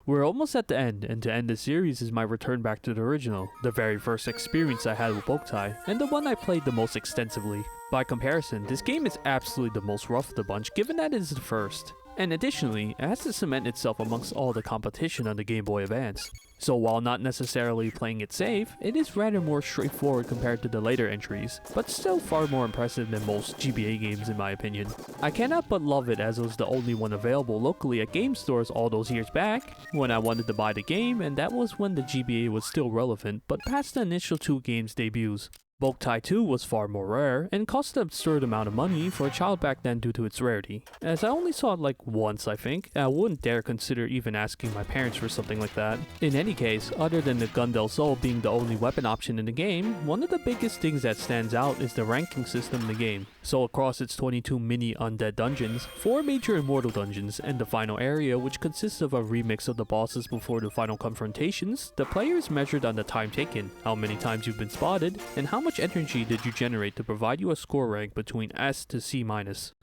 We're almost at the end, and to end the series is my return back to the original, the very first experience I had with Boktai, and the one I played the most extensively. By comparison, this game is absolutely the most rough of the bunch given that it is the first. And additionally, it has to cement itself amongst all the competition on the Game Boy Advance. So while not necessarily playing it safe, it is rather more straightforward compared to the later entries, but still far more impressive than most GBA games in my opinion. I cannot but love it as it was the only one available locally at game stores all those years back, when I wanted to buy the game, and that was when the GBA was still relevant, but past the initial two games' debuts. Boktai 2 was far more rare, and cost an absurd amount of money for a child back then due to its rarity. As I only saw it like once I think, and I wouldn't dare consider even asking my parents for something like that. In any case, other than the Gun del Sol being the only weapon option in the game, one of the biggest things that stands out is the ranking system in the game. So across its 22 mini undead dungeons, 4 major immortal dungeons, and the final area which consists of a remix of the bosses before the final confrontations, the player is measured on the time taken, how many times you've been spotted, and how much energy did you generate to provide you a score rank between S to C-.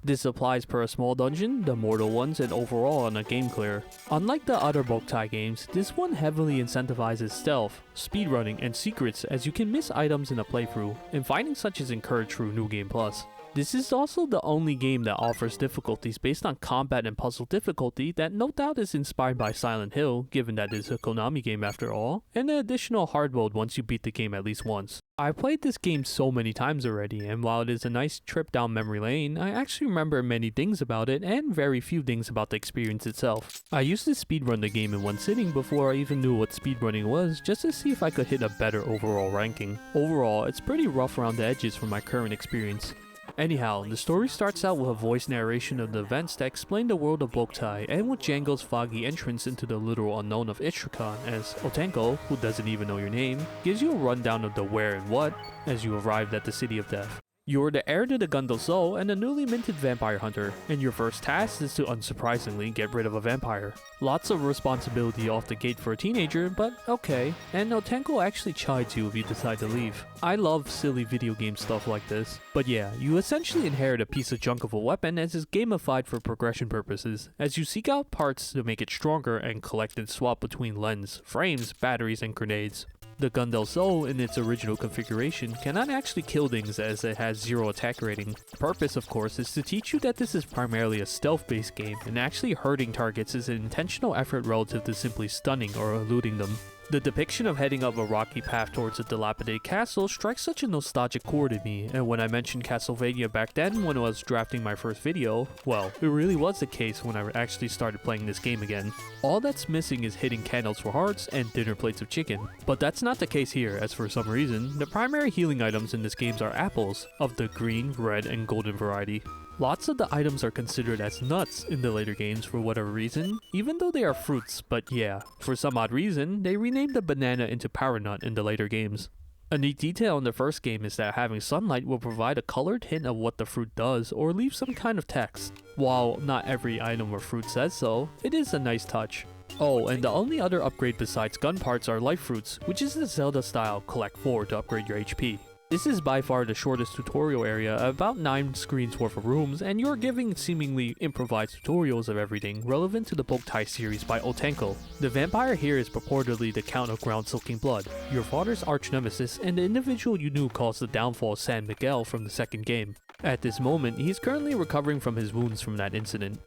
This applies per a small dungeon, the mortal ones, and overall on a game clear. Unlike the other Boktai games, this one heavily incentivizes stealth, speedrunning, and secrets as you can miss items in a playthrough, and finding such is encouraged through New Game Plus. This is also the only game that offers difficulties based on combat and puzzle difficulty that no doubt is inspired by Silent Hill, given that it is a Konami game after all, and an additional hard mode once you beat the game at least once. I've played this game so many times already, and while it is a nice trip down memory lane, I actually remember many things about it and very few things about the experience itself. I used to speedrun the game in one sitting before I even knew what speedrunning was, just to see if I could hit a better overall ranking. Overall, it's pretty rough around the edges from my current experience. Anyhow, the story starts out with a voice narration of the events that explain the world of Boktai, and with Django's foggy entrance into the literal unknown of Ishtrakhan, as Otenko, who doesn't even know your name, gives you a rundown of the where and what as you arrived at the City of Death. You're the heir to the Gun del Sol and a newly minted vampire hunter, and your first task is to unsurprisingly get rid of a vampire. Lots of responsibility off the gate for a teenager, but okay, and Otenko actually chides you if you decide to leave. I love silly video game stuff like this, but yeah, you essentially inherit a piece of junk of a weapon as is gamified for progression purposes, as you seek out parts to make it stronger and collect and swap between lens, frames, batteries, and grenades. The Gun del Sol in its original configuration cannot actually kill things as it has 0 attack rating. The purpose of course is to teach you that this is primarily a stealth based game, and actually hurting targets is an intentional effort relative to simply stunning or eluding them. The depiction of heading up a rocky path towards a dilapidated castle strikes such a nostalgic chord in me, and when I mentioned Castlevania back then when I was drafting my first video, well, it really was the case when I actually started playing this game again. All that's missing is hitting candles for hearts and dinner plates of chicken. But that's not the case here, as for some reason, the primary healing items in this game are apples, of the green, red, and golden variety. Lots of the items are considered as nuts in the later games for whatever reason, even though they are fruits, but yeah, for some odd reason, they renamed the banana into Power Nut in the later games. A neat detail in the first game is that having sunlight will provide a colored hint of what the fruit does or leave some kind of text. While not every item or fruit says so, it is a nice touch. Oh, and the only other upgrade besides gun parts are life fruits, which is the Zelda style collect 4 to upgrade your HP. This is by far the shortest tutorial area, about 9 screens worth of rooms, and you're giving seemingly improvised tutorials of everything relevant to the Boktai series by Otenko. The vampire here is purportedly the Count of Ground-Soaking Blood, your father's arch-nemesis and the individual you knew caused the downfall of San Miguel from the second game. At this moment, he's currently recovering from his wounds from that incident.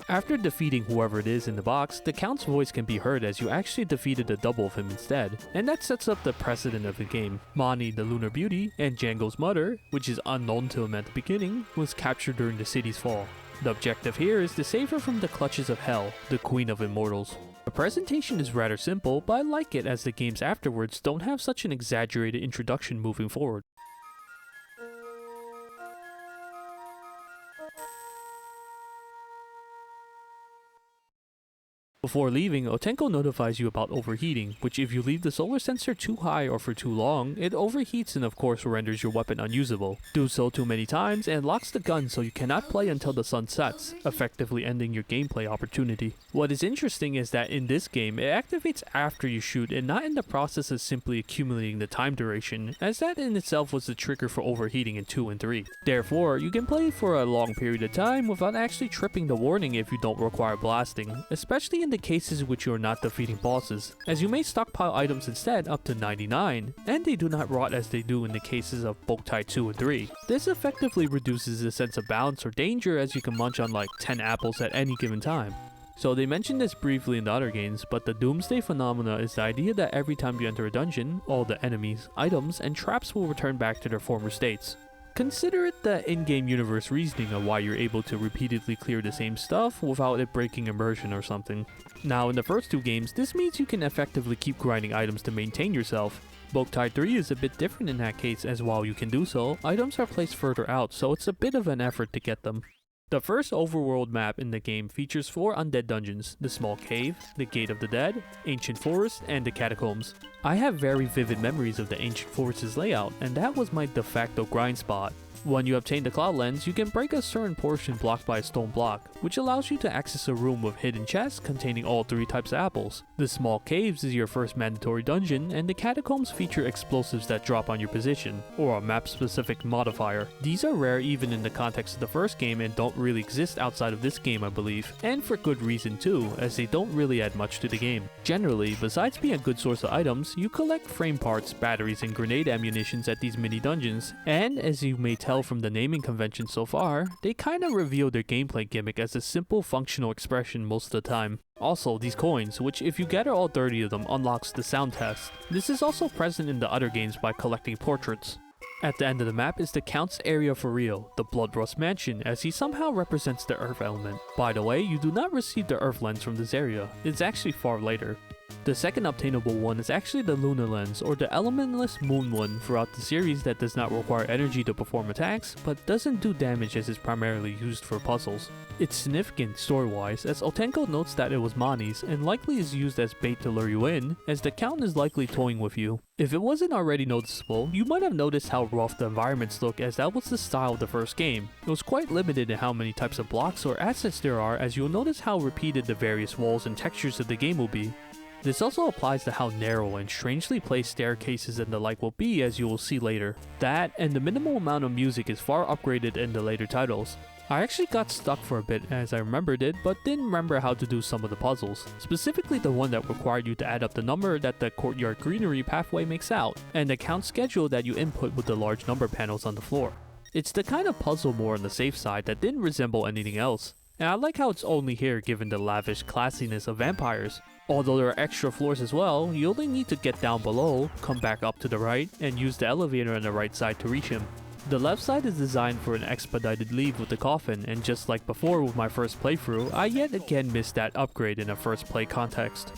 After defeating whoever it is in the box, the Count's voice can be heard as you actually defeated a double of him instead, and that sets up the precedent of the game. Mani, the Lunar Beauty, and Django's mother, which is unknown to him at the beginning, was captured during the city's fall. The objective here is to save her from the clutches of Hell, the Queen of Immortals. The presentation is rather simple, but I like it as the games afterwards don't have such an exaggerated introduction moving forward. Before leaving, Otenko notifies you about overheating, which if you leave the solar sensor too high or for too long, it overheats and of course renders your weapon unusable. Do so too many times and locks the gun so you cannot play until the sun sets, effectively ending your gameplay opportunity. What is interesting is that in this game, it activates after you shoot and not in the process of simply accumulating the time duration, as that in itself was the trigger for overheating in 2 and 3. Therefore, you can play for a long period of time without actually tripping the warning if you don't require blasting, especially in the cases in which you are not defeating bosses, as you may stockpile items instead up to 99, and they do not rot as they do in the cases of Boktai 2 and 3. This effectively reduces the sense of balance or danger as you can munch on like 10 apples at any given time. So they mentioned this briefly in the other games, but the Doomsday phenomena is the idea that every time you enter a dungeon, all the enemies, items, and traps will return back to their former states. Consider it the in-game universe reasoning of why you're able to repeatedly clear the same stuff without it breaking immersion or something. Now in the first 2 games, this means you can effectively keep grinding items to maintain yourself. Boktai 3 is a bit different in that case, as while you can do so, items are placed further out, so it's a bit of an effort to get them. The first overworld map in the game features 4 undead dungeons: the small cave, the gate of the dead, ancient forest, and the catacombs. I have very vivid memories of the ancient forest's layout, and that was my de facto grind spot. When you obtain the Cloud Lens, you can break a certain portion blocked by a stone block, which allows you to access a room with hidden chests containing all 3 types of apples. The small caves is your first mandatory dungeon, and the catacombs feature explosives that drop on your position, or a map-specific modifier. These are rare even in the context of the first game and don't really exist outside of this game, I believe, and for good reason too, as they don't really add much to the game. Generally, besides being a good source of items, you collect frame parts, batteries, and grenade ammunitions at these mini dungeons, and as you may tell from the naming convention so far, they kinda reveal their gameplay gimmick as a simple functional expression most of the time. Also, these coins, which if you gather all 30 of them unlocks the sound test. This is also present in the other games by collecting portraits. At the end of the map is the Count's area for real, the Bloodrust Mansion, as he somehow represents the Earth element. By the way, you do not receive the Earth lens from this area, it's actually far later. The second obtainable one is actually the Lunar Lens, or the elementless moon one throughout the series that does not require energy to perform attacks, but doesn't do damage as it's primarily used for puzzles. It's significant story-wise, as Otenko notes that it was Mani's, and likely is used as bait to lure you in, as the Count is likely toying with you. If it wasn't already noticeable, you might have noticed how rough the environments look, as that was the style of the first game. It was quite limited in how many types of blocks or assets there are, as you'll notice how repeated the various walls and textures of the game will be. This also applies to how narrow and strangely placed staircases and the like will be, as you will see later. That, and the minimal amount of music is far upgraded in the later titles. I actually got stuck for a bit as I remembered it, but didn't remember how to do some of the puzzles, specifically the one that required you to add up the number that the courtyard greenery pathway makes out, and the count schedule that you input with the large number panels on the floor. It's the kind of puzzle more on the safe side that didn't resemble anything else, and I like how it's only here given the lavish classiness of vampires. Although there are extra floors as well, you only need to get down below, come back up to the right, and use the elevator on the right side to reach him. The left side is designed for an expedited leave with the coffin, and just like before with my first playthrough, I yet again missed that upgrade in a first play context.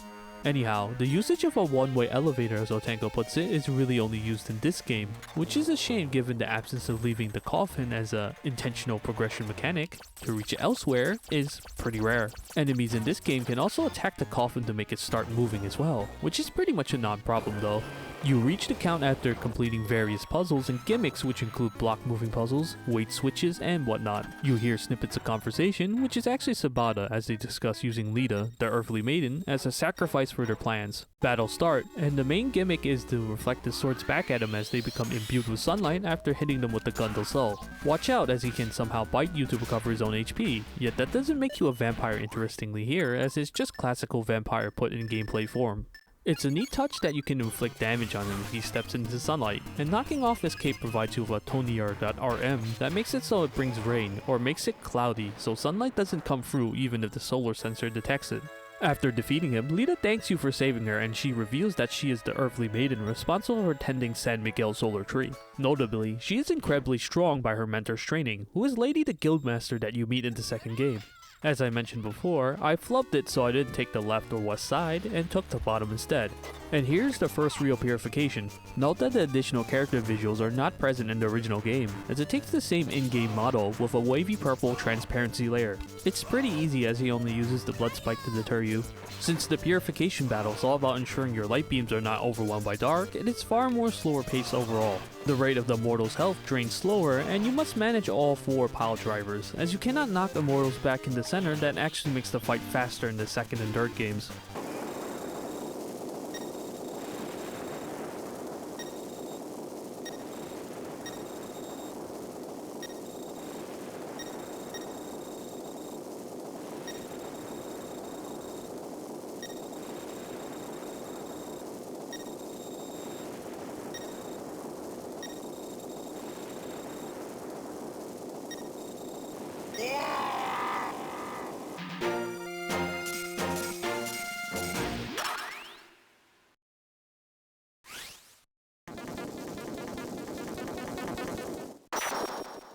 Anyhow, the usage of a one-way elevator, as Otenko puts it, is really only used in this game, which is a shame given the absence of leaving the coffin as a intentional progression mechanic to reach it elsewhere is pretty rare. Enemies in this game can also attack the coffin to make it start moving as well, which is pretty much a non-problem though. You reach the count after completing various puzzles and gimmicks, which include block moving puzzles, weight switches, and whatnot. You hear snippets of conversation, which is actually Sabata as they discuss using Lita, the earthly maiden, as a sacrifice for their plans. Battles start, and the main gimmick is to reflect the swords back at him as they become imbued with sunlight after hitting them with the gun del Sol. Watch out as he can somehow bite you to recover his own HP, yet that doesn't make you a vampire interestingly here, as it's just classical vampire put in gameplay form. It's a neat touch that you can inflict damage on him if he steps into sunlight, and knocking off his cape provides you with a tonier.rm that makes it so it brings rain, or makes it cloudy so sunlight doesn't come through even if the solar sensor detects it. After defeating him, Lita thanks you for saving her, and she reveals that she is the earthly maiden responsible for tending San Miguel's solar tree. Notably, she is incredibly strong by her mentor's training, who is Lady the Guildmaster that you meet in the second game. As I mentioned before, I flubbed it so I didn't take the left or west side and took the bottom instead. And here's the first real purification. Note that the additional character visuals are not present in the original game, as it takes the same in-game model with a wavy purple transparency layer. It's pretty easy as he only uses the blood spike to deter you. Since the purification battle is all about ensuring your light beams are not overwhelmed by dark, it is far more slower paced overall. The rate of the Immortal's health drains slower, and you must manage all 4 pile drivers, as you cannot knock Immortals back in the center. That actually makes the fight faster in the second and third games.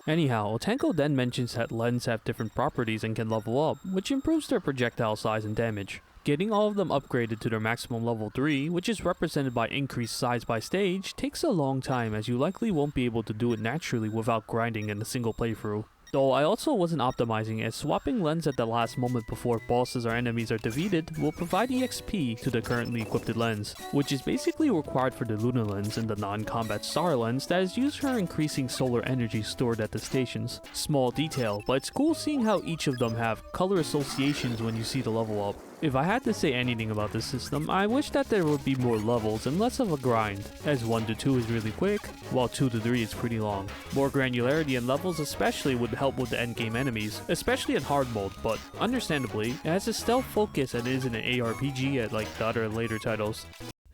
Anyhow, Otanko then mentions that lens have different properties and can level up, which improves their projectile size and damage. Getting all of them upgraded to their maximum level 3, which is represented by increased size by stage, takes a long time, as you likely won't be able to do it naturally without grinding in a single playthrough. Though I also wasn't optimizing, as swapping lens at the last moment before bosses or enemies are defeated will provide EXP to the currently equipped lens, which is basically required for the Luna lens and the non-combat Star lens that is used for increasing solar energy stored at the stations. Small detail, but it's cool seeing how each of them have color associations when you see the level up. If I had to say anything about this system, I wish that there would be more levels and less of a grind, as 1 to 2 is really quick, while 2 to 3 is pretty long. More granularity in levels especially would help with the endgame enemies, especially in hard mode, but understandably, it has a stealth focus and is in an ARPG like the other later titles.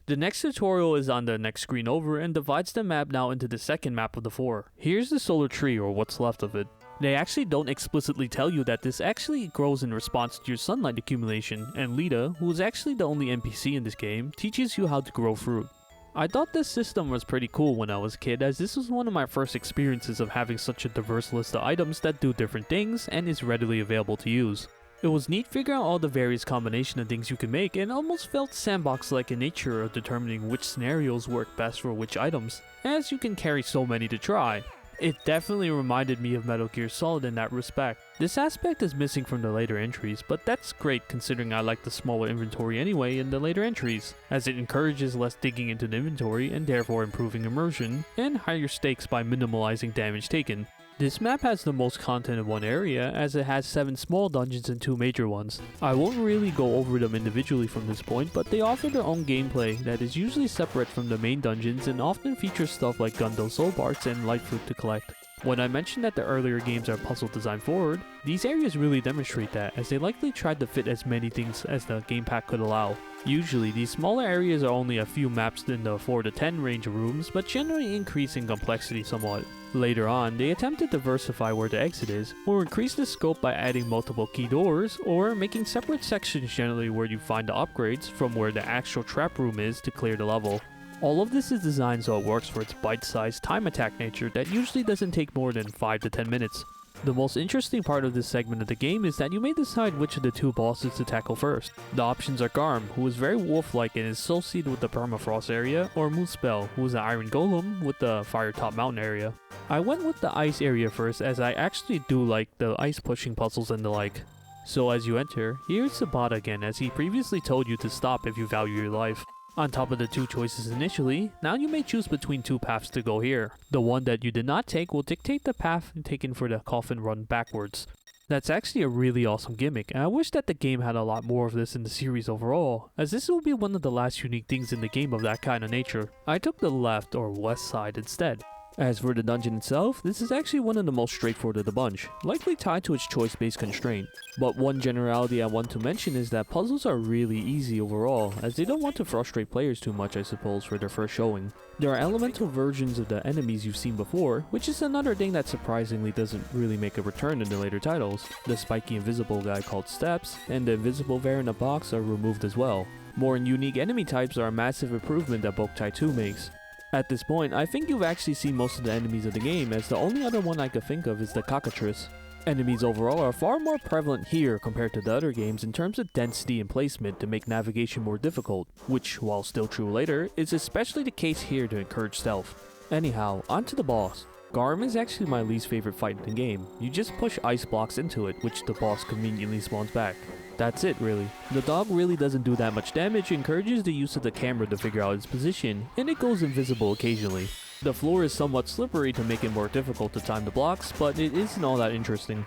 The next tutorial is on the next screen over and divides the map now into the second map of the 4. Here's the solar tree, or what's left of it. They actually don't explicitly tell you that this actually grows in response to your sunlight accumulation, and Lita, who is actually the only NPC in this game, teaches you how to grow fruit. I thought this system was pretty cool when I was a kid, as this was one of my first experiences of having such a diverse list of items that do different things and is readily available to use. It was neat figuring out all the various combination of things you can make, and almost felt sandbox-like in nature of determining which scenarios work best for which items, as you can carry so many to try. It definitely reminded me of Metal Gear Solid in that respect. This aspect is missing from the later entries, but that's great considering I like the smaller inventory anyway in the later entries, as it encourages less digging into the inventory and therefore improving immersion, and higher stakes by minimalizing damage taken. This map has the most content in one area, as it has 7 small dungeons and 2 major ones. I won't really go over them individually from this point, but they offer their own gameplay that is usually separate from the main dungeons and often features stuff like Gundam soul parts and light fruit to collect. When I mentioned that the earlier games are puzzle design forward, these areas really demonstrate that, as they likely tried to fit as many things as the game pack could allow. Usually, these smaller areas are only a few maps in the 4 to 10 range of rooms, but generally increase in complexity somewhat. Later on, they attempt to diversify where the exit is, or increase the scope by adding multiple key doors, or making separate sections generally where you find the upgrades from where the actual trap room is to clear the level. All of this is designed so it works for its bite-sized time attack nature that usually doesn't take more than 5 to 10 minutes. The most interesting part of this segment of the game is that you may decide which of the 2 bosses to tackle first. The options are Garm, who is very wolf-like and is associated with the Permafrost area, or Moonspell, who is an Iron Golem with the Firetop Mountain area. I went with the ice area first, as I actually do like the ice pushing puzzles and the like. So as you enter, here's the bot again, as he previously told you to stop if you value your life. On top of the 2 choices initially, now you may choose between 2 paths to go here. The one that you did not take will dictate the path taken for the coffin run backwards. That's actually a really awesome gimmick, and I wish that the game had a lot more of this in the series overall, as this will be one of the last unique things in the game of that kind of nature. I took the left or west side instead. As for the dungeon itself, this is actually one of the most straightforward of the bunch, likely tied to its choice-based constraint. But one generality I want to mention is that puzzles are really easy overall, as they don't want to frustrate players too much, I suppose, for their first showing. There are elemental versions of the enemies you've seen before, which is another thing that surprisingly doesn't really make a return in the later titles. The spiky invisible guy called Steps, and the invisible variant of Box are removed as well. More and unique enemy types are a massive improvement that Boktai 2 makes. At this point, I think you've actually seen most of the enemies of the game, as the only other one I could think of is the Cockatrice. Enemies overall are far more prevalent here compared to the other games in terms of density and placement to make navigation more difficult, which, while still true later, is especially the case here to encourage stealth. Anyhow, onto the boss. Garm is actually my least favorite fight in the game. You just push ice blocks into it, which the boss conveniently spawns back. That's it really. The dog really doesn't do that much damage, encourages the use of the camera to figure out its position, and it goes invisible occasionally. The floor is somewhat slippery to make it more difficult to time the blocks, but it isn't all that interesting.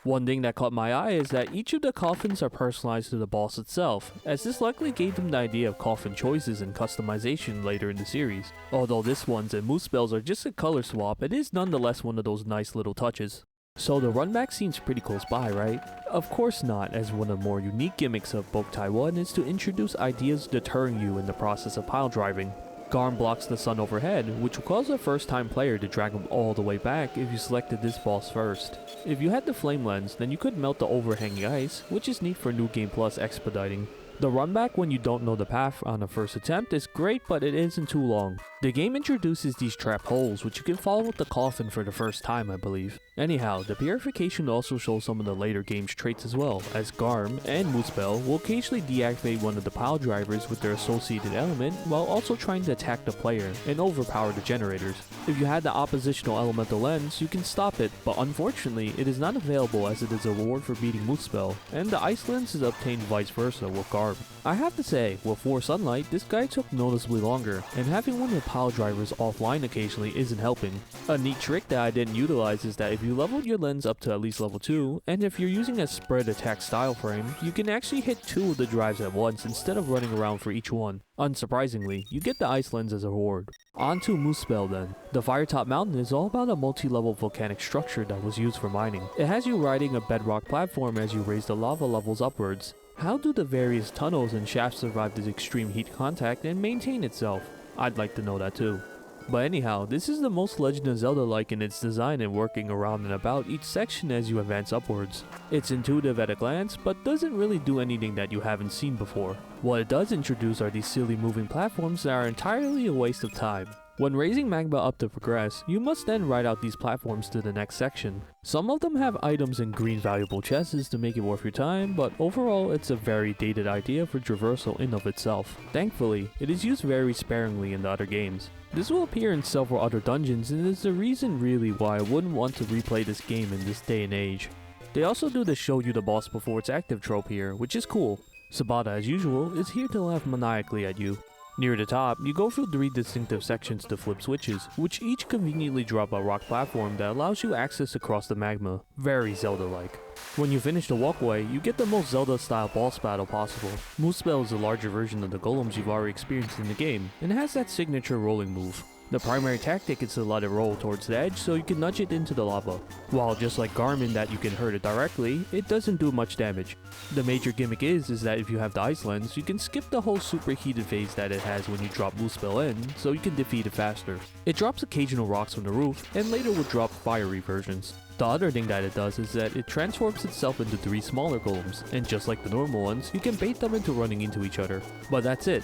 One thing that caught my eye is that each of the coffins are personalized to the boss itself, as this likely gave them the idea of coffin choices and customization later in the series. Although this one's and Muspel's are just a color swap, it is nonetheless one of those nice little touches. So the run back seems pretty close by, right? Of course not, as one of the more unique gimmicks of Boktai 1 is to introduce ideas deterring you in the process of pile driving. Garm blocks the sun overhead, which will cause a first time player to drag him all the way back if you selected this boss first. If you had the flame lens, then you could melt the overhanging ice, which is neat for New Game Plus expediting. The run back when you don't know the path on the first attempt is great, but it isn't too long. The game introduces these trap holes, which you can follow with the coffin for the first time, I believe. Anyhow, the purification also shows some of the later game's traits as well, as Garm and Muspel will occasionally deactivate one of the pile drivers with their associated element while also trying to attack the player and overpower the generators. If you had the oppositional elemental lens, you can stop it, but unfortunately it is not available as it is a reward for beating Muspel, and the ice lens is obtained vice versa with Garm. I have to say, with 4 sunlight, this guy took noticeably longer, and having one of the pile drivers offline occasionally isn't helping. A neat trick that I didn't utilize is that if you leveled your lens up to at least level 2, and if you're using a spread attack style frame, you can actually hit 2 of the drives at once instead of running around for each one. Unsurprisingly, you get the ice lens as a reward. On to Muspel then. The Firetop Mountain is all about a multi-level volcanic structure that was used for mining. It has you riding a bedrock platform as you raise the lava levels upwards. How do the various tunnels and shafts survive this extreme heat contact and maintain itself? I'd like to know that too. But anyhow, this is the most Legend of Zelda-like in its design and working around and about each section as you advance upwards. It's intuitive at a glance, but doesn't really do anything that you haven't seen before. What it does introduce are these silly moving platforms that are entirely a waste of time. When raising magma up to progress, you must then ride out these platforms to the next section. Some of them have items in green valuable chests to make it worth your time, but overall it's a very dated idea for traversal in of itself. Thankfully, it is used very sparingly in the other games. This will appear in several other dungeons and is the reason really why I wouldn't want to replay this game in this day and age. They also do the show you the boss before it's active trope here, which is cool. Sabata, as usual, is here to laugh maniacally at you. Near the top, you go through 3 distinctive sections to flip switches, which each conveniently drop a rock platform that allows you access across the magma. Very Zelda-like. When you finish the walkway, you get the most Zelda-style boss battle possible. Muspel is a larger version of the golems you've already experienced in the game, and has that signature rolling move. The primary tactic is to let it roll towards the edge so you can nudge it into the lava. While just like Garmin that you can hurt it directly, it doesn't do much damage. The major gimmick is that if you have the ice lens, you can skip the whole superheated phase that it has when you drop Muspel in, so you can defeat it faster. It drops occasional rocks from the roof, and later will drop fiery versions. The other thing that it does is that it transforms itself into 3 smaller golems, and just like the normal ones, you can bait them into running into each other. But that's it.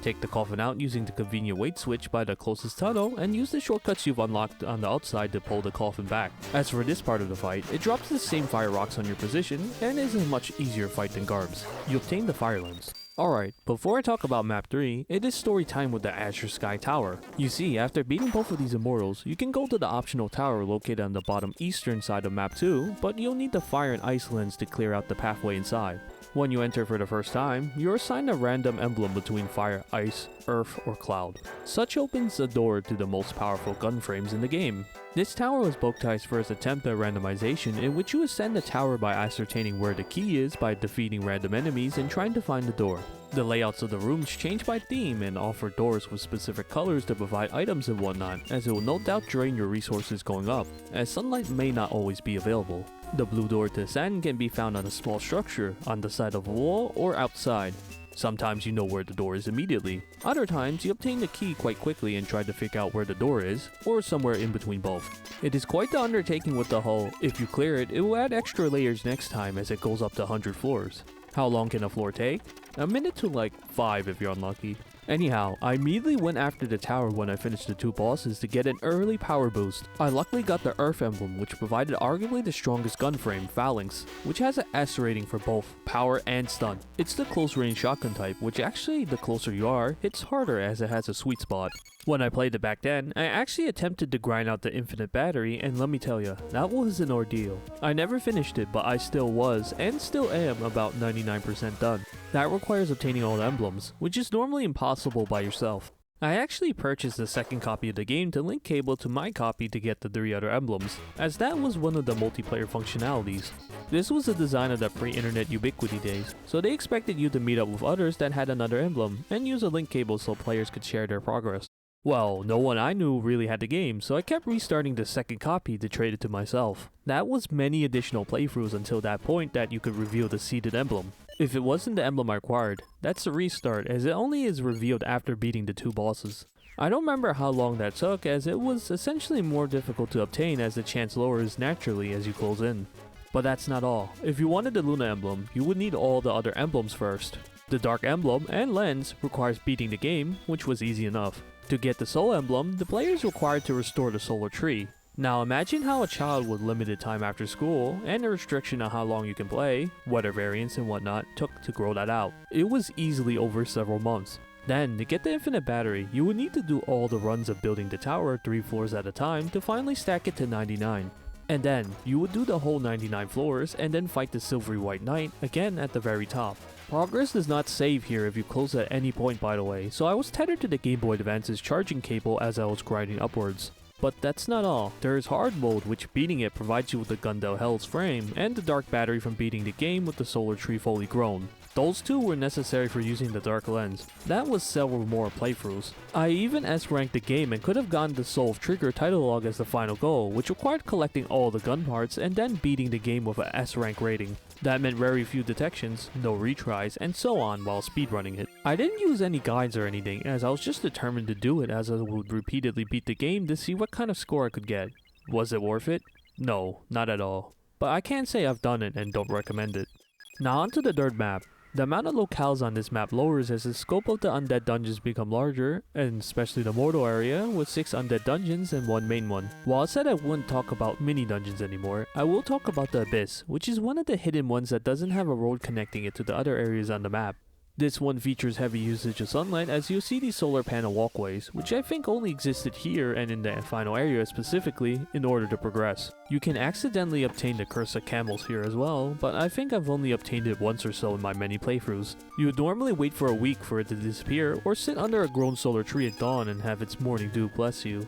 Take the coffin out using the convenient weight switch by the closest tunnel, and use the shortcuts you've unlocked on the outside to pull the coffin back. As for this part of the fight, it drops the same fire rocks on your position, and is a much easier fight than Garb's. You obtain the fire lens. Alright, before I talk about map 3, it is story time with the Azure Sky Tower. You see, after beating both of these immortals, you can go to the optional tower located on the bottom eastern side of map 2, but you'll need the fire and ice lens to clear out the pathway inside. When you enter for the first time, you're assigned a random emblem between fire, ice, earth, or cloud. Such opens the door to the most powerful gun frames in the game. This tower was Boktai's first attempt at randomization, in which you ascend the tower by ascertaining where the key is by defeating random enemies and trying to find the door. The layouts of the rooms change by theme and offer doors with specific colors to provide items and whatnot, as it will no doubt drain your resources going up, as sunlight may not always be available. The blue door to ascend can be found on a small structure, on the side of a wall, or outside. Sometimes you know where the door is immediately. Other times you obtain the key quite quickly and try to figure out where the door is, or somewhere in between both. It is quite the undertaking with the hull. If you clear it, it will add extra layers next time as it goes up to 100 floors. How long can a floor take? A minute to like 5 if you're unlucky. Anyhow, I immediately went after the tower when I finished the 2 bosses to get an early power boost. I luckily got the Earth emblem, which provided arguably the strongest gun frame, Phalanx, which has an S rating for both power and stun. It's the close range shotgun type, which actually the closer you are, hits harder as it has a sweet spot. When I played it back then, I actually attempted to grind out the infinite battery, and let me tell you, that was an ordeal. I never finished it, but I still was, and still am, about 99% done. That requires obtaining all the emblems, which is normally impossible by yourself. I actually purchased the second copy of the game to link cable to my copy to get the 3 other emblems, as that was one of the multiplayer functionalities. This was a design of the pre-internet ubiquity days, so they expected you to meet up with others that had another emblem, and use a link cable so players could share their progress. Well, no one I knew really had the game, so I kept restarting the second copy to trade it to myself. That was many additional playthroughs until that point that you could reveal the seeded emblem. If it wasn't the emblem I required, that's a restart, as it only is revealed after beating the 2 bosses. I don't remember how long that took, as it was essentially more difficult to obtain as the chance lowers naturally as you close in. But that's not all. If you wanted the Luna emblem, you would need all the other emblems first. The Dark emblem and Lens requires beating the game, which was easy enough. To get the Soul emblem, the player is required to restore the solar tree. Now imagine how a child with limited time after school, and a restriction on how long you can play, weather variants and whatnot, took to grow that out. It was easily over several months. Then, to get the infinite battery, you would need to do all the runs of building the tower 3 floors at a time to finally stack it to 99. And then, you would do the whole 99 floors and then fight the Silvery White Knight again at the very top. Progress does not save here if you close at any point, by the way, so I was tethered to the Game Boy Advance's charging cable as I was grinding upwards. But that's not all. There is hard mode, which beating it provides you with the Gundel Hell's frame, and the dark battery from beating the game with the solar tree fully grown. Those 2 were necessary for using the dark lens. That was several more playthroughs. I even S-ranked the game and could have gotten the Soul of Trigger title log as the final goal, which required collecting all the gun parts and then beating the game with a S-rank rating. That meant very few detections, no retries, and so on while speedrunning it. I didn't use any guides or anything, as I was just determined to do it, as I would repeatedly beat the game to see what kind of score I could get. Was it worth it? No, not at all. But I can't say I've done it and don't recommend it. Now onto the third map. The amount of locales on this map lowers as the scope of the undead dungeons become larger, and especially the mortal area with 6 undead dungeons and 1 main one. While I said I wouldn't talk about mini dungeons anymore, I will talk about the Abyss, which is one of the hidden ones that doesn't have a road connecting it to the other areas on the map. This one features heavy usage of sunlight, as you'll see these solar panel walkways, which I think only existed here and in the final area specifically in order to progress. You can accidentally obtain the Curse of Camels here as well, but I think I've only obtained it once or so in my many playthroughs. You would normally wait for a week for it to disappear, or sit under a grown solar tree at dawn and have its morning dew bless you.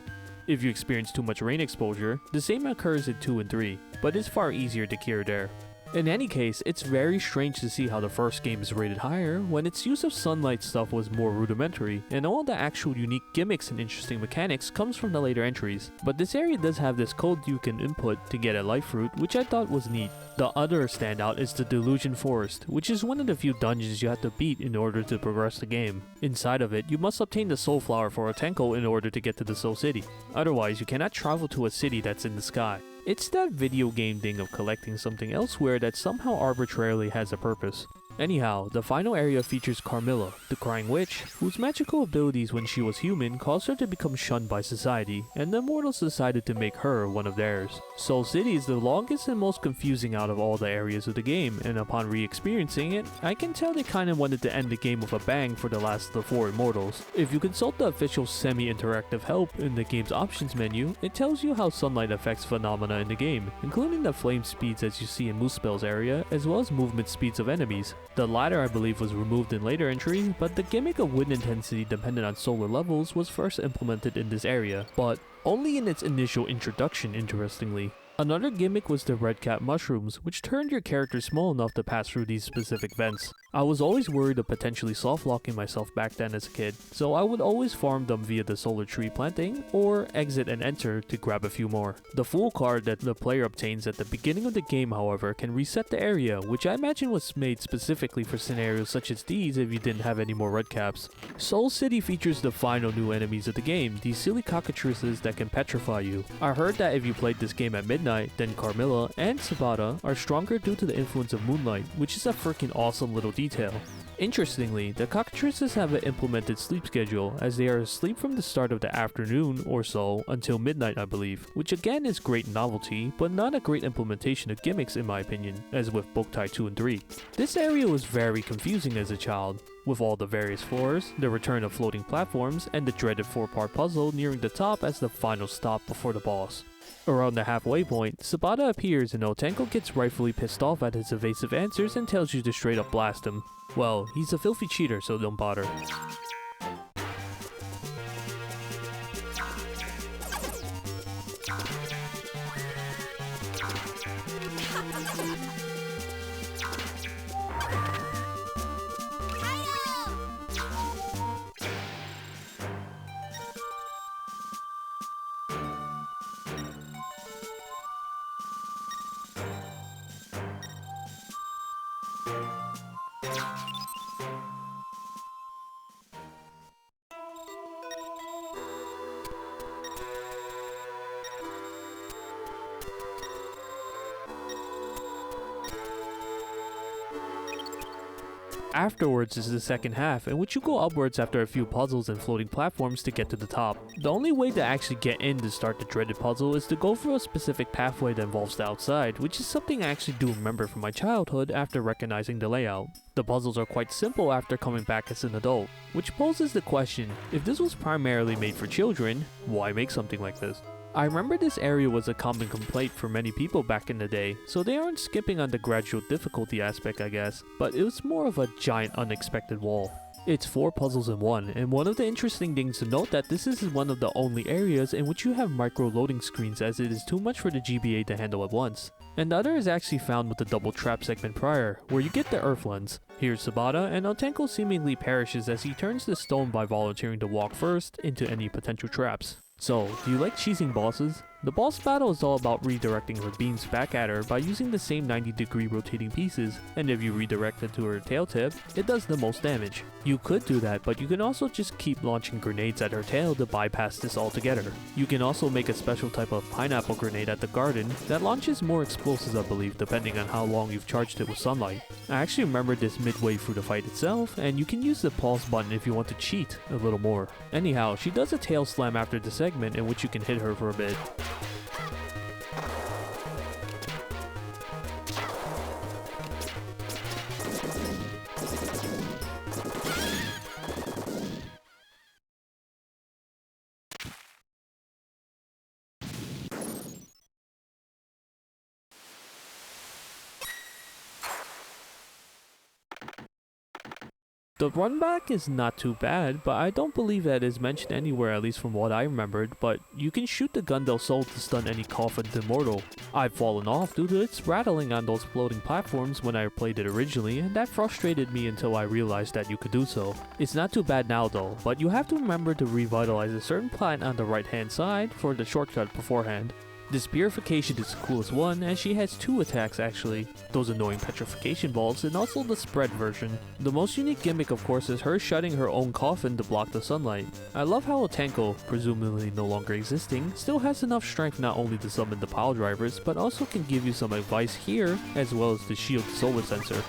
If you experience too much rain exposure, the same occurs in 2 and 3, but it's far easier to cure there. In any case, it's very strange to see how the first game is rated higher when its use of sunlight stuff was more rudimentary, and all the actual unique gimmicks and interesting mechanics comes from the later entries. But this area does have this code you can input to get a life fruit, which I thought was neat. The other standout is the Delusion Forest, which is one of the few dungeons you have to beat in order to progress the game. Inside of it, you must obtain the Soul Flower for a Tenko in order to get to the Soul City. Otherwise, you cannot travel to a city that's in the sky. It's that video game thing of collecting something elsewhere that somehow arbitrarily has a purpose. Anyhow, the final area features Carmilla, the Crying Witch, whose magical abilities when she was human caused her to become shunned by society, and the mortals decided to make her one of theirs. Soul City is the longest and most confusing out of all the areas of the game, and upon re-experiencing it, I can tell they kinda wanted to end the game with a bang for the last of the 4 immortals. If you consult the official semi-interactive help in the game's options menu, it tells you how sunlight affects phenomena in the game, including the flame speeds as you see in Moosepel's area, as well as movement speeds of enemies. The latter I believe was removed in later entries, but the gimmick of wind intensity dependent on solar levels was first implemented in this area, but only in its initial introduction interestingly. Another gimmick was the red cap mushrooms, which turned your character small enough to pass through these specific vents. I was always worried of potentially soft locking myself back then as a kid, so I would always farm them via the solar tree planting, or exit and enter to grab a few more. The Fool card that the player obtains at the beginning of the game however can reset the area, which I imagine was made specifically for scenarios such as these if you didn't have any more red caps. Soul City features the final new enemies of the game, these silly cockatrices that can petrify you. I heard that if you played this game at midnight, then Carmilla and Sabata are stronger due to the influence of moonlight, which is a freaking awesome little detail. Interestingly, the cockatrices have an implemented sleep schedule, as they are asleep from the start of the afternoon or so until midnight I believe, which again is great novelty, but not a great implementation of gimmicks in my opinion, as with Boktai 2 and 3. This area was very confusing as a child, with all the various floors, the return of floating platforms, and the dreaded 4-part puzzle nearing the top as the final stop before the boss. Around the halfway point, Sabata appears and Otenko gets rightfully pissed off at his evasive answers and tells you to straight up blast him. Well, he's a filthy cheater, so don't bother. Afterwards is the second half, in which you go upwards after a few puzzles and floating platforms to get to the top. The only way to actually get in to start the dreaded puzzle is to go through a specific pathway that involves the outside, which is something I actually do remember from my childhood after recognizing the layout. The puzzles are quite simple after coming back as an adult, which poses the question, if this was primarily made for children, why make something like this? I remember this area was a common complaint for many people back in the day, so they aren't skipping on the gradual difficulty aspect I guess, but it was more of a giant unexpected wall. It's 4 puzzles in one, and one of the interesting things to note that this is one of the only areas in which you have micro loading screens, as it is too much for the GBA to handle at once. And the other is actually found with the double trap segment prior, where you get the Earth Lens. Here's Sabata, and Otenko seemingly perishes as he turns to stone by volunteering to walk first into any potential traps. So, do you like cheesing bosses? The boss battle is all about redirecting her beams back at her by using the same 90-degree rotating pieces, and if you redirect it to her tail tip, it does the most damage. You could do that, but you can also just keep launching grenades at her tail to bypass this altogether. You can also make a special type of pineapple grenade at the garden that launches more explosives I believe depending on how long you've charged it with sunlight. I actually remembered this midway through the fight itself, and you can use the pause button if you want to cheat a little more. Anyhow, she does a tail slam after the segment in which you can hit her for a bit. The run back is not too bad, but I don't believe that is mentioned anywhere, at least from what I remembered, but you can shoot the gun del Sol to stun any coffined immortal. I've fallen off due to its rattling on those floating platforms when I played it originally, and that frustrated me until I realized that you could do so. It's not too bad now though, but you have to remember to revitalize a certain plant on the right hand side for the shortcut beforehand. This purification is the coolest one, as she has 2 attacks actually, those annoying petrification balls and also the spread version. The most unique gimmick of course is her shutting her own coffin to block the sunlight. I love how Otenko, presumably no longer existing, still has enough strength not only to summon the pile drivers, but also can give you some advice here, as well as to shield the solar sensor.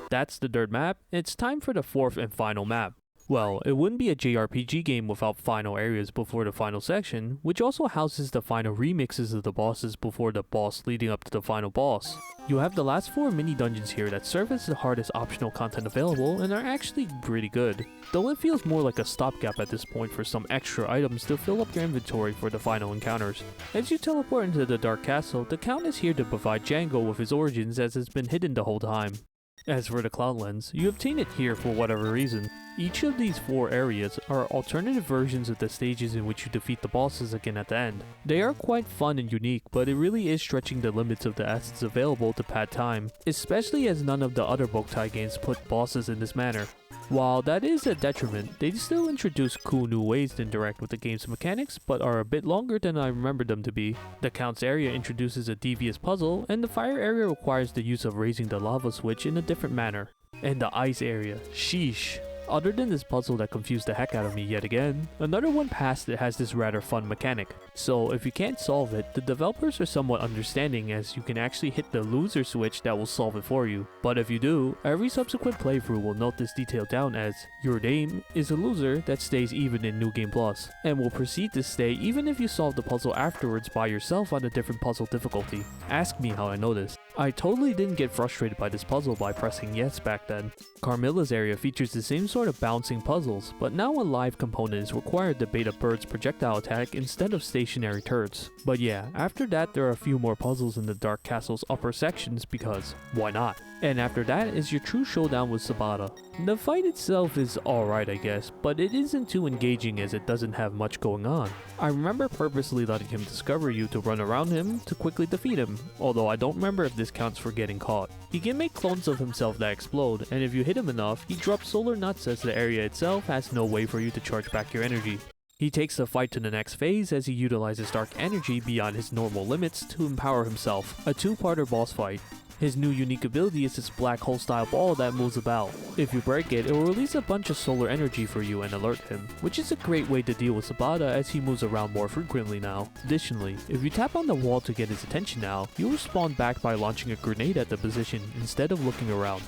That's the third map, and it's time for the fourth and final map. Well, it wouldn't be a JRPG game without final areas before the final section, which also houses the final remixes of the bosses before the boss leading up to the final boss. You have the last 4 mini dungeons here that serve as the hardest optional content available and are actually pretty good, though it feels more like a stopgap at this point for some extra items to fill up your inventory for the final encounters. As you teleport into the Dark Castle, the Count is here to provide Django with his origins as it's been hidden the whole time. As for the Cloud Lens, you obtain it here for whatever reason. Each of these 4 areas are alternative versions of the stages in which you defeat the bosses again at the end. They are quite fun and unique, but it really is stretching the limits of the assets available to pad time, especially as none of the other Boktai games put bosses in this manner. While that is a detriment, they still introduce cool new ways to interact with the game's mechanics, but are a bit longer than I remembered them to be. The Count's area introduces a devious puzzle, and the Fire area requires the use of raising the lava switch in a different manner. And the Ice area, sheesh. Other than this puzzle that confused the heck out of me yet again, another one past it has this rather fun mechanic. So if you can't solve it, the developers are somewhat understanding as you can actually hit the loser switch that will solve it for you. But if you do, every subsequent playthrough will note this detail down as your name is a loser that stays even in New Game Plus, and will proceed to stay even if you solve the puzzle afterwards by yourself on a different puzzle difficulty. Ask me how I know this. I totally didn't get frustrated by this puzzle by pressing yes back then. Carmilla's area features the same sort of bouncing puzzles, but now a live component is required to bait a bird's projectile attack instead of stationary turrets. But yeah, after that there are a few more puzzles in the Dark Castle's upper sections because why not? And after that is your true showdown with Sabata. The fight itself is alright I guess, but it isn't too engaging as it doesn't have much going on. I remember purposely letting him discover you to run around him to quickly defeat him, although I don't remember if this counts for getting caught. He can make clones of himself that explode, and if you hit him enough, he drops solar nuts as the area itself has no way for you to charge back your energy. He takes the fight to the next phase as he utilizes dark energy beyond his normal limits to empower himself, a 2-parter boss fight. His new unique ability is this black hole style ball that moves about. If you break it, it will release a bunch of solar energy for you and alert him, which is a great way to deal with Sabata as he moves around more frequently now. Additionally, if you tap on the wall to get his attention now, you'll respawn back by launching a grenade at the position instead of looking around.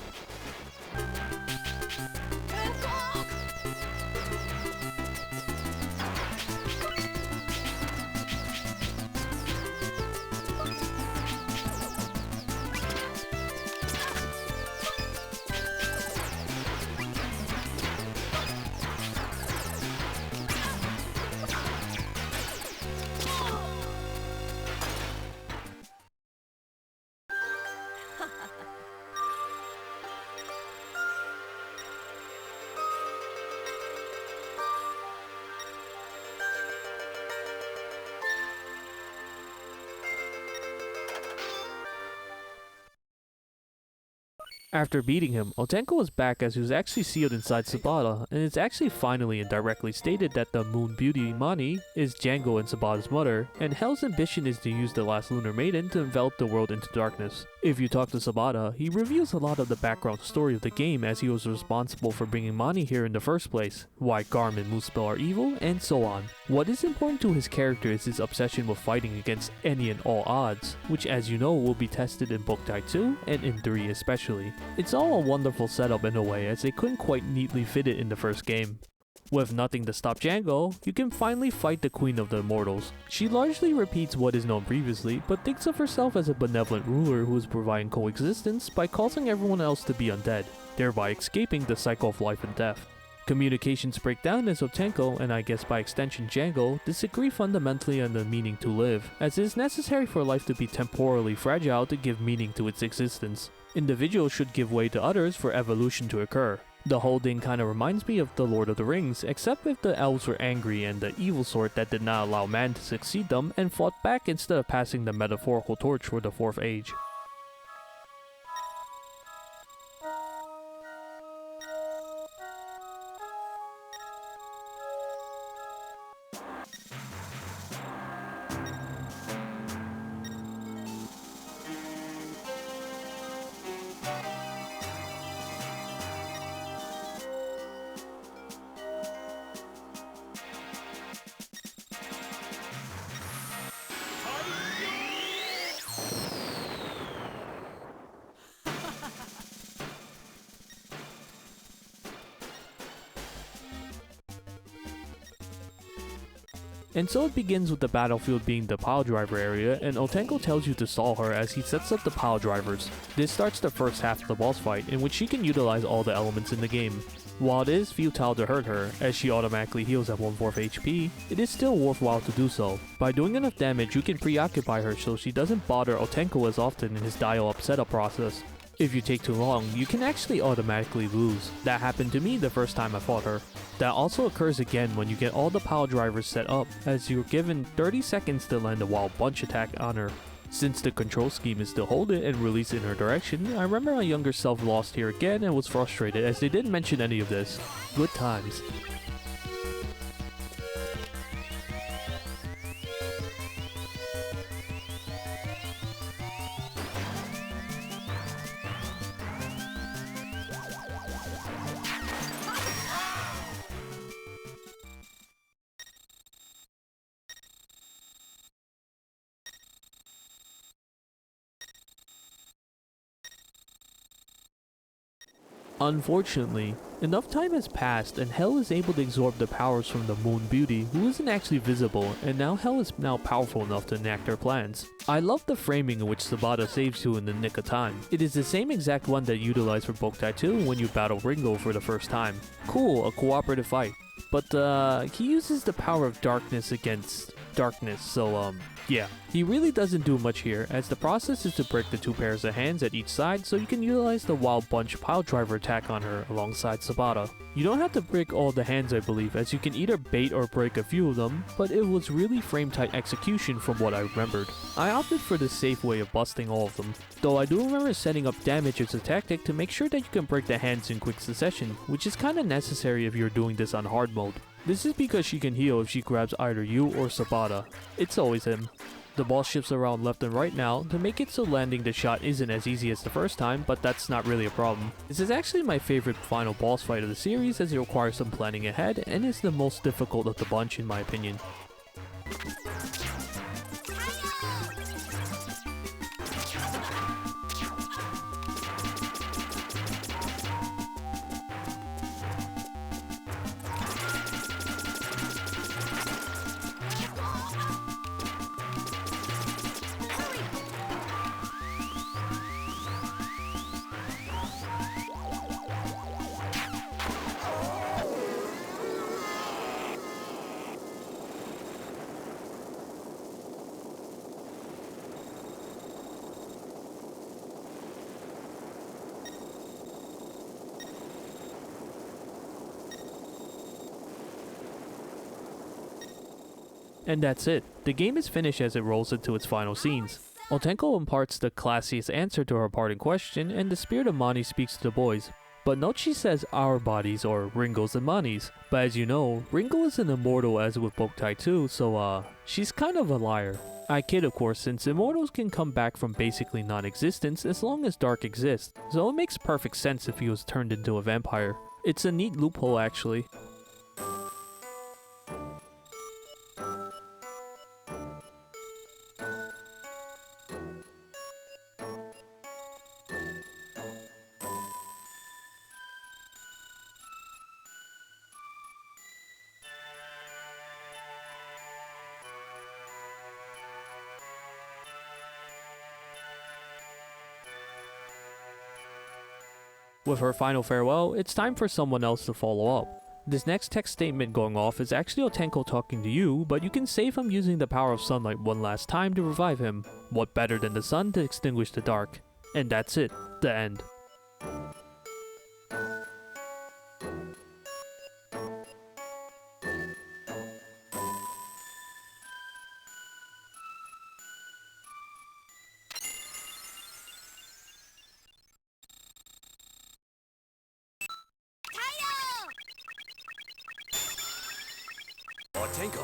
After beating him, Otenko is back as he was actually sealed inside Sabata, and it's actually finally and directly stated that the Moon Beauty Mani is Django and Sabata's mother, and Hell's ambition is to use the last Lunar Maiden to envelop the world into darkness. If you talk to Sabata, he reveals a lot of the background story of the game as he was responsible for bringing Mani here in the first place, why Garm and Moonspell are evil, and so on. What is important to his character is his obsession with fighting against any and all odds, which as you know will be tested in Boktai 2 and in 3 especially. It's all a wonderful setup in a way as they couldn't quite neatly fit it in the first game. With nothing to stop Django, you can finally fight the Queen of the Immortals. She largely repeats what is known previously, but thinks of herself as a benevolent ruler who is providing coexistence by causing everyone else to be undead, thereby escaping the cycle of life and death. Communications break down as Otenko, and I guess by extension Django, disagree fundamentally on the meaning to live, as it is necessary for life to be temporally fragile to give meaning to its existence. Individuals should give way to others for evolution to occur. The whole thing kinda reminds me of The Lord of the Rings, except if the elves were angry and the evil sort that did not allow man to succeed them and fought back instead of passing the metaphorical torch for the Fourth Age. And so it begins with the battlefield being the pile driver area, and Otenko tells you to stall her as he sets up the pile drivers. This starts the first half of the boss fight, in which she can utilize all the elements in the game. While it is futile to hurt her, as she automatically heals at 1/4 HP, it is still worthwhile to do so. By doing enough damage, you can preoccupy her so she doesn't bother Otenko as often in his dial-up setup process. If you take too long, you can actually automatically lose. That happened to me the first time I fought her. That also occurs again when you get all the pile drivers set up, as you're given 30 seconds to land a wild bunch attack on her. Since the control scheme is to hold it and release it in her direction, I remember my younger self lost here again and was frustrated as they didn't mention any of this. Good times. Unfortunately, enough time has passed and Hell is able to absorb the powers from the Moon Beauty, who isn't actually visible, and now Hell is now powerful enough to enact her plans. I love the framing in which Sabata saves you in the nick of time. It is the same exact one that you utilize for Boktai 2 when you battle Ringo for the first time. Cool, a cooperative fight. But he uses the power of darkness against darkness, so yeah. He really doesn't do much here, as the process is to break the 2 pairs of hands at each side so you can utilize the Wild Bunch pile driver attack on her alongside Sabata. You don't have to break all the hands I believe, as you can either bait or break a few of them, but it was really frame tight execution from what I remembered. I opted for the safe way of busting all of them, though I do remember setting up damage as a tactic to make sure that you can break the hands in quick succession, which is kinda necessary if you're doing this on hard mode. This is because she can heal if she grabs either you or Sabata. It's always him. The ball shifts around left and right now to make it so landing the shot isn't as easy as the first time, but that's not really a problem. This is actually my favorite final boss fight of the series, as it requires some planning ahead and is the most difficult of the bunch in my opinion. And that's it. The game is finished as it rolls into its final scenes. Otenko imparts the classiest answer to her parting question, and the spirit of Mani speaks to the boys. But note she says our bodies, or Ringo's and Mani's. But as you know, Ringo isn't immortal as with Boktai 2, so she's kind of a liar. I kid of course, since immortals can come back from basically non-existence as long as Dark exists, so it makes perfect sense if he was turned into a vampire. It's a neat loophole actually. With her final farewell, it's time for someone else to follow up. This next text statement going off is actually Otenko talking to you, but you can save him using the power of sunlight one last time to revive him. What better than the sun to extinguish the dark? And that's it, the end. Otenko.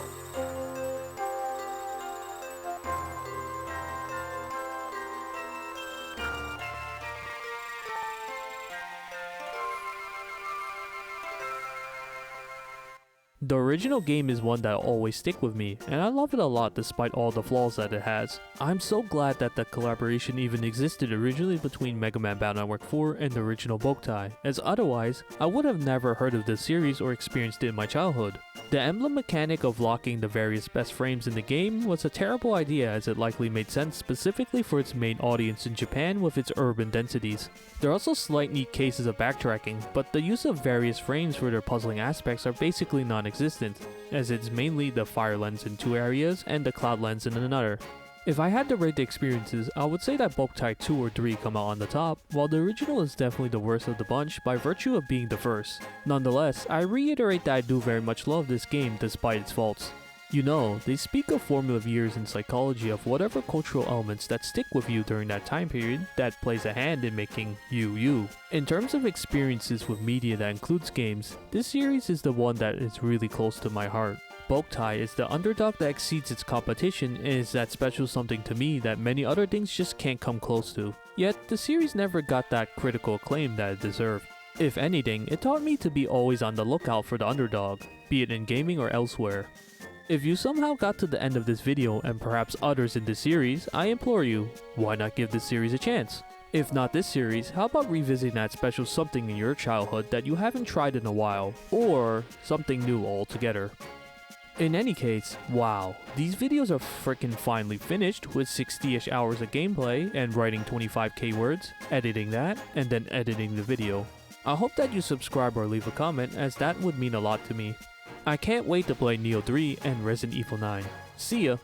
The original game is one that'll always stick with me, and I love it a lot despite all the flaws that it has. I'm so glad that the collaboration even existed originally between Mega Man Battle Network 4 and the original Boktai, as otherwise, I would have never heard of this series or experienced it in my childhood. The emblem mechanic of locking the various best frames in the game was a terrible idea, as it likely made sense specifically for its main audience in Japan with its urban densities. There are also slight neat cases of backtracking, but the use of various frames for their puzzling aspects are basically non-existent, as it's mainly the fire lens in two areas and the cloud lens in another. If I had to rate the experiences, I would say that Boktai 2 or 3 come out on the top, while the original is definitely the worst of the bunch by virtue of being the first. Nonetheless, I reiterate that I do very much love this game despite its faults. You know, they speak of formative years in psychology of whatever cultural elements that stick with you during that time period that plays a hand in making you you. In terms of experiences with media that includes games, this series is the one that is really close to my heart. Boktai is the underdog that exceeds its competition and is that special something to me that many other things just can't come close to. Yet, the series never got that critical acclaim that it deserved. If anything, it taught me to be always on the lookout for the underdog, be it in gaming or elsewhere. If you somehow got to the end of this video and perhaps others in this series, I implore you, why not give this series a chance? If not this series, how about revisiting that special something in your childhood that you haven't tried in a while, or something new altogether? In any case, wow, these videos are freaking finally finished with 60-ish hours of gameplay and writing 25k words, editing that, and then editing the video. I hope that you subscribe or leave a comment, as that would mean a lot to me. I can't wait to play Neo 3 and Resident Evil 9. See ya!